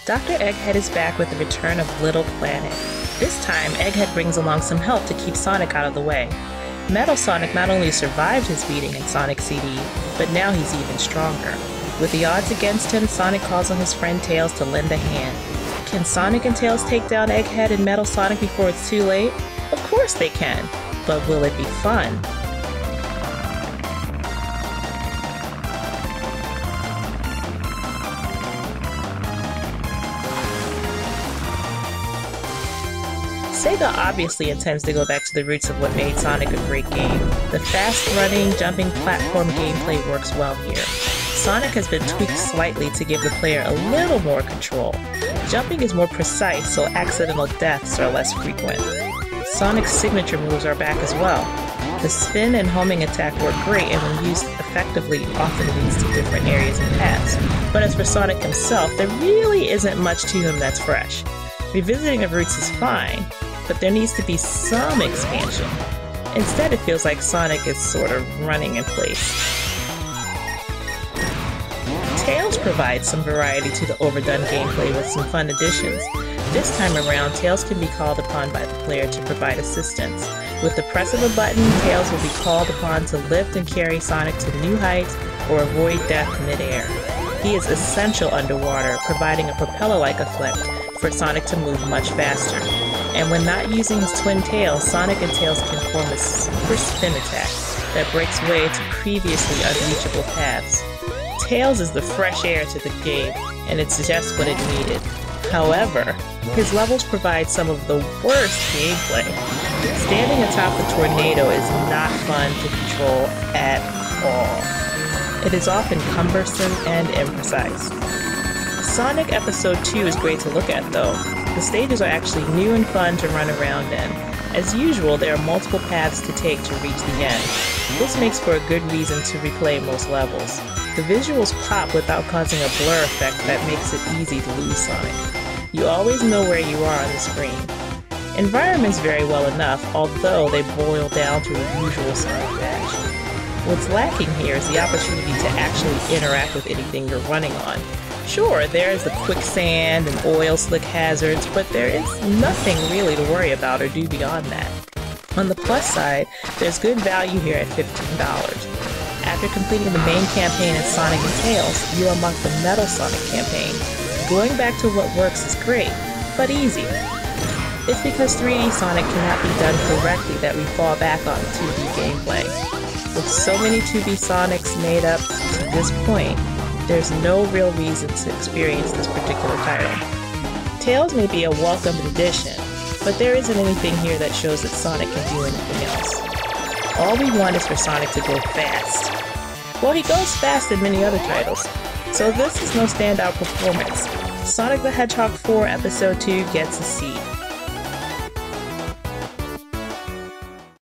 Dr. Egghead is back with the return of Little Planet. This time, Egghead brings along some help to keep Sonic out of the way. Metal Sonic not only survived his beating in Sonic CD, but now he's even stronger. With the odds against him, Sonic calls on his friend Tails to lend a hand. Can Sonic and Tails take down Egghead and Metal Sonic before it's too late? Of course they can, but will it be fun? Sega obviously intends to go back to the roots of what made Sonic a great game. The fast-running, jumping platform gameplay works well here. Sonic has been tweaked slightly to give the player a little more control. Jumping is more precise, so accidental deaths are less frequent. Sonic's signature moves are back as well. The spin and homing attack work great, and when used effectively often leads to different areas and paths. But as for Sonic himself, there really isn't much to him that's fresh. Revisiting of roots is fine, but there needs to be some expansion. Instead, it feels like Sonic is sort of running in place. Tails provides some variety to the overdone gameplay with some fun additions. This time around, Tails can be called upon by the player to provide assistance. With the press of a button, Tails will be called upon to lift and carry Sonic to new heights or avoid death mid-air. He is essential underwater, providing a propeller-like effect for Sonic to move much faster. And when not using his twin tails, Sonic and Tails can form a super spin attack that breaks way to previously unreachable paths. Tails is the fresh air to the game, and it's just what it needed. However, his levels provide some of the worst gameplay. Standing atop the tornado is not fun to control at all. It is often cumbersome and imprecise. Sonic Episode 2 is great to look at though. The stages are actually new and fun to run around in. As usual, there are multiple paths to take to reach the end. This makes for a good reason to replay most levels. The visuals pop without causing a blur effect that makes it easy to lose Sonic. You always know where you are on the screen. Environments vary well enough, although they boil down to a usual Sonic patch. What's lacking here is the opportunity to actually interact with anything you're running on. Sure, there is the quicksand and oil slick hazards, but there is nothing really to worry about or do beyond that. On the plus side, there's good value here at $15. After completing the main campaign in Sonic and Tails, you unlock the Metal Sonic campaign. Going back to what works is great, but easy. It's because 3D Sonic cannot be done correctly that we fall back on 2D gameplay. With so many 2D Sonics made up to this point, there's no real reason to experience this particular title. Tails may be a welcome addition, but there isn't anything here that shows that Sonic can do anything else. All we want is for Sonic to go fast. Well, he goes fast in many other titles, so this is no standout performance. Sonic the Hedgehog 4 Episode 2 gets a C.